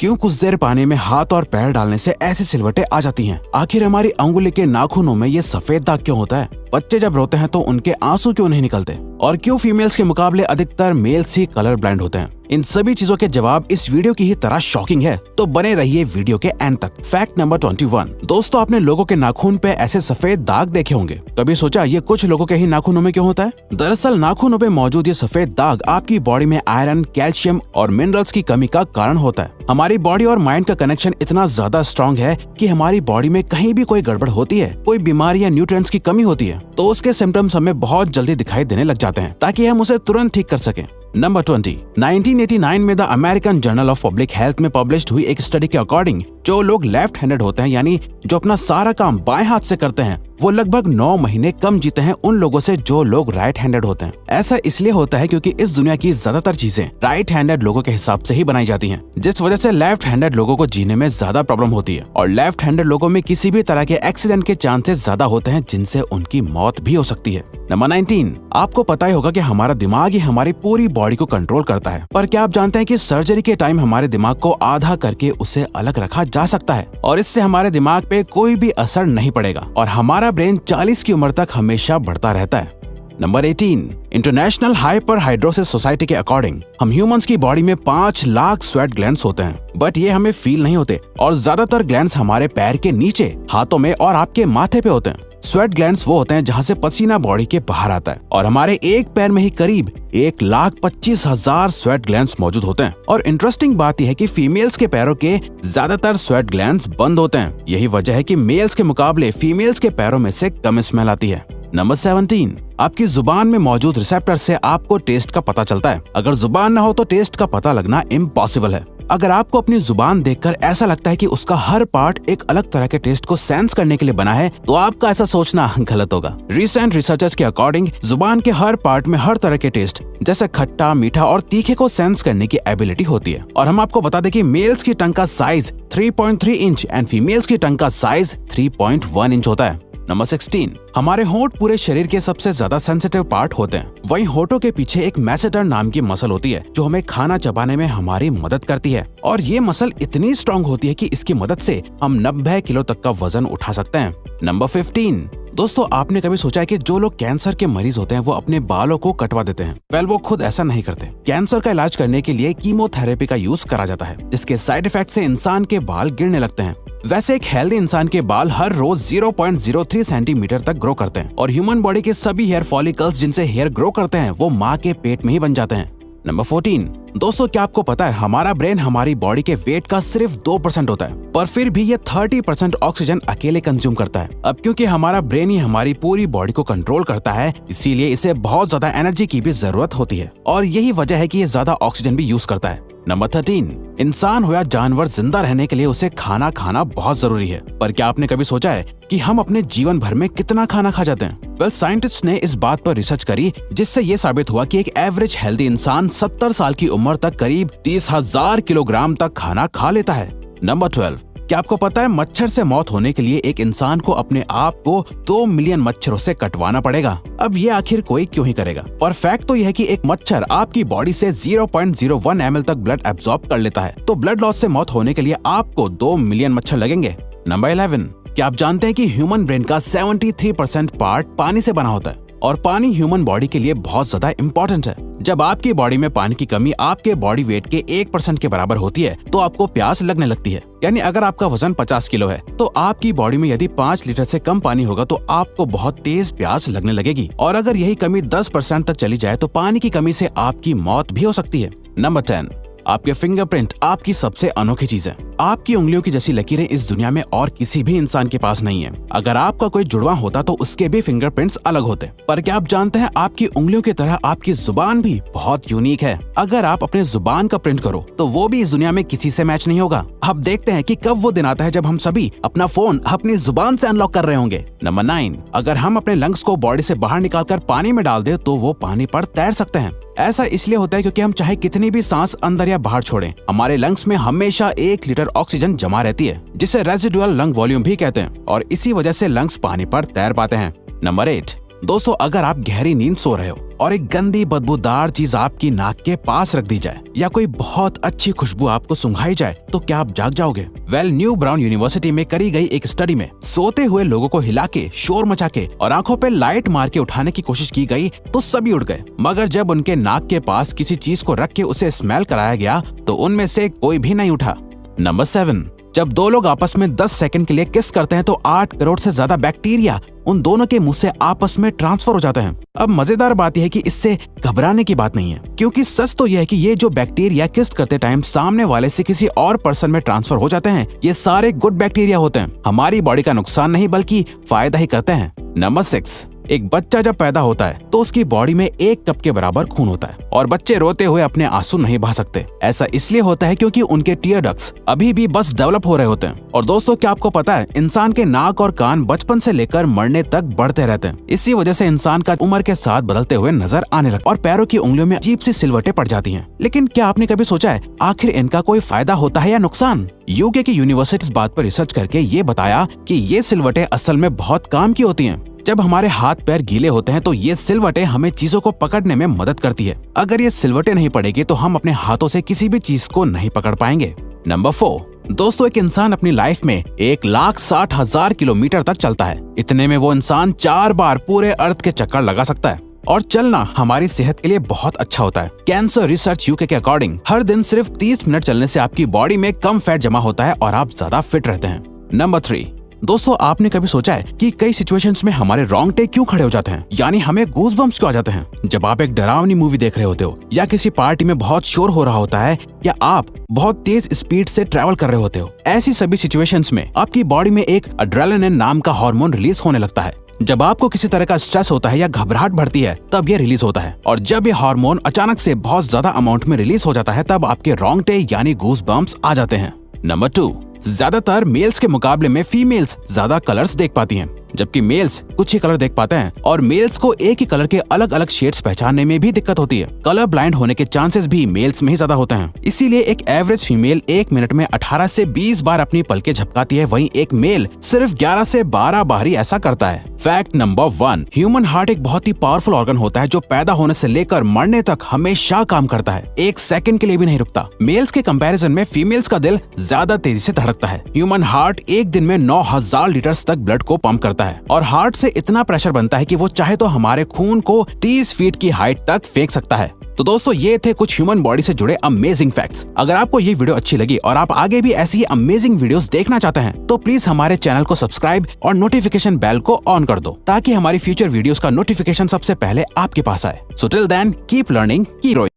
क्यों कुछ देर पानी में हाथ और पैर डालने से ऐसी सिलवटें आ जाती हैं? आखिर हमारी अंगुली के नाखूनों में ये सफेद दाग क्यों होता है? बच्चे जब रोते हैं तो उनके आंसू क्यों नहीं निकलते? और क्यों फीमेल्स के मुकाबले अधिकतर मेल्स ही कलर ब्लाइंड होते हैं? इन सभी चीजों के जवाब इस वीडियो की ही तरह शॉकिंग है, तो बने रहिए वीडियो के एंड तक। Fact number 21। दोस्तों, आपने लोगों के नाखून पे ऐसे सफेद दाग देखे होंगे। कभी सोचा ये कुछ लोगों के ही नाखूनों में क्यों होता है? दरअसल नाखूनों पे मौजूद ये सफेद दाग आपकी बॉडी में आयरन, कैल्शियम और मिनरल्स की कमी का कारण होता है। हमारी बॉडी और माइंड का कनेक्शन इतना ज्यादा स्ट्रॉन्ग है कि हमारी बॉडी में कहीं भी कोई गड़बड़ होती है, कोई बीमारी या न्यूट्रिएंट्स की कमी होती है, तो उसके सिम्टम्स हमें बहुत जल्दी दिखाई देने लग जाते हैं, ताकि हम उसे तुरंत ठीक कर सकें। नंबर 20। 1989 में the American journal of public health में पब्लिश्ड हुई एक स्टडी के अकॉर्डिंग जो लोग लेफ्ट हैंडेड होते हैं, यानी जो अपना सारा काम बाएं हाथ से करते हैं, वो लगभग 9 महीने कम जीते हैं उन लोगों से जो लोग राइट हैंडेड होते हैं। ऐसा इसलिए होता है क्योंकि इस दुनिया की ज्यादातर चीजें राइट हैंडेड लोगों के हिसाब से ही बनाई जाती हैं, जिस वजह से लेफ्ट हैंडेड लोगों को जीने में ज्यादा प्रॉब्लम होती है। और लेफ्ट हैंडेड लोगों में किसी भी तरह के एक्सीडेंट के चांसेस ज्यादा होते हैं, जिनसे उनकी मौत भी हो सकती है। नंबर 19। आपको पता ही होगा कि हमारा दिमाग ही हमारी पूरी बॉडी को कंट्रोल करता है, पर क्या आप जानते हैं कि सर्जरी के टाइम हमारे दिमाग को आधा करके उसे अलग रखा जा सकता है और इससे हमारे दिमाग पे कोई भी असर नहीं पड़ेगा और हमारा ब्रेन 40 की उम्र तक हमेशा बढ़ता रहता है। नंबर 18। इंटरनेशनल हाइपरहाइड्रोसिस सोसाइटी के अकॉर्डिंग हम ह्यूमंस की बॉडी में 5 लाख स्वेट ग्लैंड्स होते हैं, बट ये हमें फील नहीं होते और ज्यादातर ग्लैंड्स हमारे पैर के नीचे, हाथों में और आपके माथे पे होते हैं। स्वेट ग्लैंड्स वो होते हैं जहाँ से पसीना बॉडी के बाहर आता है और हमारे एक पैर में ही करीब 1,25,000 स्वेट ग्लैंड्स मौजूद होते हैं। और इंटरेस्टिंग बात यह है कि फीमेल्स के पैरों के ज्यादातर स्वेट ग्लैंड्स बंद होते हैं। यही वजह है कि मेल्स के मुकाबले फीमेल्स के पैरों में से कम स्मेल आती है। नंबर 17। आपकी जुबान में मौजूद रिसेप्टर से आपको टेस्ट का पता चलता है। अगर जुबान न हो तो टेस्ट का पता लगना इम्पॉसिबल है। अगर आपको अपनी जुबान देखकर ऐसा लगता है कि उसका हर पार्ट एक अलग तरह के टेस्ट को सेंस करने के लिए बना है, तो आपका ऐसा सोचना गलत होगा। रिसेंट रिसर्चर्स के अकॉर्डिंग जुबान के हर पार्ट में हर तरह के टेस्ट जैसे खट्टा, मीठा और तीखे को सेंस करने की एबिलिटी होती है। और हम आपको बता दें कि मेल्स की टंग का साइज 3.3 इंच एंड फीमेल्स की टंग का साइज 3.1 इंच होता है। नंबर 16। हमारे होंठ पूरे शरीर के सबसे ज्यादा सेंसिटिव पार्ट होते हैं। वहीं होठों के पीछे एक मैसेटर नाम की मसल होती है जो हमें खाना चबाने में हमारी मदद करती है और ये मसल इतनी स्ट्रॉन्ग होती है कि इसकी मदद से हम 90 किलो तक का वजन उठा सकते हैं। नंबर 15। दोस्तों, आपने कभी सोचा है कि जो लोग कैंसर के मरीज होते हैं वो अपने बालों को कटवा देते हैं? वेल, वो खुद ऐसा नहीं करते। कैंसर का इलाज करने के लिए कीमोथेरेपी का यूज करा जाता है, जिसके साइड इफेक्ट से इंसान के बाल गिरने लगते हैं। वैसे एक हेल्दी इंसान के बाल हर रोज 0.03 सेंटीमीटर तक ग्रो करते हैं और ह्यूमन बॉडी के सभी हेयर फॉलिकल्स जिनसे हेयर ग्रो करते हैं वो माँ के पेट में ही बन जाते हैं। नंबर 14। दोस्तों, क्या आपको पता है हमारा ब्रेन हमारी बॉडी के वेट का सिर्फ 2% होता है, पर फिर भी ये 30% ऑक्सीजन अकेले कंज्यूम करता है। अब क्योंकि हमारा ब्रेन ही हमारी पूरी बॉडी को कंट्रोल करता है, इसीलिए इसे बहुत ज्यादा एनर्जी की भी जरूरत होती है और यही वजह है कि ये ज्यादा ऑक्सीजन भी यूज करता है। नंबर 13। इंसान हो या जानवर, जिंदा रहने के लिए उसे खाना खाना बहुत जरूरी है, पर क्या आपने कभी सोचा है कि हम अपने जीवन भर में कितना खाना खा जाते हैं? वेल, साइंटिस्ट ने इस बात पर रिसर्च करी जिससे ये साबित हुआ कि एक एवरेज हेल्दी इंसान 70 साल की उम्र तक करीब 30,000 किलोग्राम तक खाना खा लेता है। नंबर 12। क्या आपको पता है मच्छर से मौत होने के लिए एक इंसान को अपने आप को 2 मिलियन मच्छरों से कटवाना पड़ेगा? अब ये आखिर कोई क्यों ही करेगा? पर फैक्ट तो यह है कि एक मच्छर आपकी बॉडी से 0.01 ml तक ब्लड एब्सॉर्ब कर लेता है, तो ब्लड लॉस से मौत होने के लिए आपको 2 मिलियन मच्छर लगेंगे। नंबर 11। क्या आप जानते हैं कि ह्यूमन ब्रेन का 73% पार्ट पानी से बना होता है और पानी ह्यूमन बॉडी के लिए बहुत ज्यादा इम्पोर्टेंट है। जब आपकी बॉडी में पानी की कमी आपके बॉडी वेट के 1% के बराबर होती है तो आपको प्यास लगने लगती है। यानी अगर आपका वजन 50 किलो है तो आपकी बॉडी में यदि 5 लीटर से कम पानी होगा तो आपको बहुत तेज प्यास लगने लगेगी और अगर यही कमी 10% तक चली जाए तो पानी की कमी से आपकी मौत भी हो सकती है। नंबर 10। आपके फिंगरप्रिंट आपकी सबसे अनोखी चीज है। आपकी उंगलियों की जैसी लकीरें इस दुनिया में और किसी भी इंसान के पास नहीं है। अगर आपका कोई जुड़वा होता तो उसके भी फिंगरप्रिंट्स अलग होते, पर क्या आप जानते हैं आपकी उंगलियों की तरह आपकी जुबान भी बहुत यूनिक है। अगर आप अपने जुबान का प्रिंट करो तो वो भी इस दुनिया में किसी से मैच नहीं होगा। अब देखते हैं कि कब वो दिन आता है जब हम सभी अपना फोन अपनी जुबान से अनलॉक कर रहे होंगे। नंबर 9। अगर हम अपने लंग्स को बॉडी से बाहर निकालकर पानी में डाल दे तो वो पानी पर तैर सकते हैं। ऐसा इसलिए होता है क्योंकि हम चाहे कितनी भी सांस अंदर या बाहर छोड़ें, हमारे लंग्स में हमेशा 1 लीटर ऑक्सीजन जमा रहती है, जिसे रेजिडुअल लंग वॉल्यूम भी कहते हैं और इसी वजह से लंग्स पानी पर तैर पाते हैं। नंबर 8। दोस्तों अगर आप गहरी नींद सो रहे हो और एक गंदी बदबूदार चीज आपकी नाक के पास रख दी जाए या कोई बहुत अच्छी खुशबू आपको सुंघाई जाए तो क्या आप जाग जाओगे? न्यू ब्राउन यूनिवर्सिटी में करी गई एक स्टडी में सोते हुए लोगों को हिला के, शोर मचा के और आंखों पे लाइट मार के उठाने की कोशिश की गई तो सभी उठ गए, मगर जब उनके नाक के पास किसी चीज को रख के उसे स्मेल कराया गया तो उनमें से कोई भी नहीं उठा। नंबर 7, जब दो लोग आपस में 10 सेकंड के लिए किस करते हैं तो 8 करोड़ से ज्यादा बैक्टीरिया उन दोनों के मुंह से आपस में ट्रांसफर हो जाते हैं। अब मजेदार बात यह है कि इससे घबराने की बात नहीं है, क्योंकि सच तो यह है कि ये जो बैक्टीरिया किस करते टाइम सामने वाले से किसी और पर्सन में ट्रांसफर हो जाते हैं, ये सारे गुड बैक्टीरिया होते हैं, हमारी बॉडी का नुकसान नहीं बल्कि फायदा ही करते हैं। नंबर 6, एक बच्चा जब पैदा होता है तो उसकी बॉडी में 1 कप के बराबर खून होता है और बच्चे रोते हुए अपने आंसू नहीं बहा सकते। ऐसा इसलिए होता है क्योंकि उनके टीयर डक्ट्स अभी भी बस डेवलप हो रहे होते हैं। और दोस्तों क्या आपको पता है, इंसान के नाक और कान बचपन से लेकर मरने तक बढ़ते रहते हैं। इसी वजह से इंसान का उम्र के साथ बदलते हुए नजर आने लगता है और पैरों की उंगलियों में अजीब सी सिलवटें पड़ जाती हैं। लेकिन क्या आपने कभी सोचा है आखिर इनका कोई फायदा होता है या नुकसान? यूके की यूनिवर्सिटी इस बात पर रिसर्च करके ये बताया कि ये सिलवटें असल में बहुत काम की होती हैं। जब हमारे हाथ पैर गीले होते हैं तो ये सिलवटें हमें चीजों को पकड़ने में मदद करती है। अगर ये सिलवटें नहीं पड़ेगी तो हम अपने हाथों से किसी भी चीज को नहीं पकड़ पाएंगे। नंबर 4, दोस्तों एक इंसान अपनी लाइफ में 1,60,000 किलोमीटर तक चलता है। इतने में वो इंसान 4 बार पूरे अर्थ के चक्कर लगा सकता है। और चलना हमारी सेहत के लिए बहुत अच्छा होता है। कैंसर रिसर्च यूके के अकॉर्डिंग हर दिन सिर्फ 30 मिनट चलने से आपकी बॉडी में कम फैट जमा होता है और आप ज्यादा फिट रहते हैं। नंबर 3, दोस्तों आपने कभी सोचा है कि कई सिचुएशंस में हमारे रोंगटे क्यों खड़े हो जाते हैं, यानी हमें गूज़बम्प्स क्यों आ जाते हैं? जब आप एक डरावनी मूवी देख रहे होते हो या किसी पार्टी में बहुत शोर हो रहा होता है या आप बहुत तेज स्पीड से ट्रैवल कर रहे होते हो, ऐसी सभी सिचुएशंस में आपकी बॉडी में एक एड्रेनालिन नाम का हार्मोन रिलीज होने लगता है। जब आपको किसी तरह का स्ट्रेस होता है या घबराहट बढ़ती है तब ये रिलीज होता है, और जब ये हार्मोन अचानक से बहुत ज्यादा अमाउंट में रिलीज हो जाता है तब आपके रोंगटे यानी गूज़बम्प्स आ जाते हैं। नंबर 2, ज्यादातर मेल्स के मुकाबले में फीमेल्स ज्यादा कलर्स देख पाती हैं, जबकि मेल्स कुछ ही कलर देख पाते हैं और मेल्स को एक ही कलर के अलग अलग शेड्स पहचानने में भी दिक्कत होती है। कलर ब्लाइंड होने के चांसेस भी मेल्स में ही ज्यादा होते हैं। इसीलिए एक एवरेज फीमेल 1 मिनट में 18 से 20 बार अपनी पलकें झपकाती है, वहीं एक मेल सिर्फ 11 से 12 बार ही ऐसा करता है। फैक्ट नंबर 1, ह्यूमन हार्ट एक बहुत ही पावरफुल ऑर्गन होता है जो पैदा होने से लेकर मरने तक हमेशा काम करता है, 1 सेकंड के लिए भी नहीं रुकता। मेल्स के कंपैरिजन में फीमेल्स का दिल ज्यादा तेजी से धड़कता है। ह्यूमन हार्ट एक दिन में 9,000 लीटर तक ब्लड को पंप करता है और हार्ट से इतना प्रेशर बनता है कि वो चाहे तो हमारे खून को 30 फीट की हाइट तक फेंक सकता है। तो दोस्तों ये थे कुछ ह्यूमन बॉडी से जुड़े अमेजिंग फैक्ट्स। अगर आपको ये वीडियो अच्छी लगी और आप आगे भी ऐसी ही अमेजिंग वीडियोस देखना चाहते हैं तो प्लीज हमारे चैनल को सब्सक्राइब और नोटिफिकेशन बेल को ऑन कर दो ताकि हमारी फ्यूचर वीडियोस का नोटिफिकेशन सबसे पहले आपके पास आए। So till then keep learning, keep growing.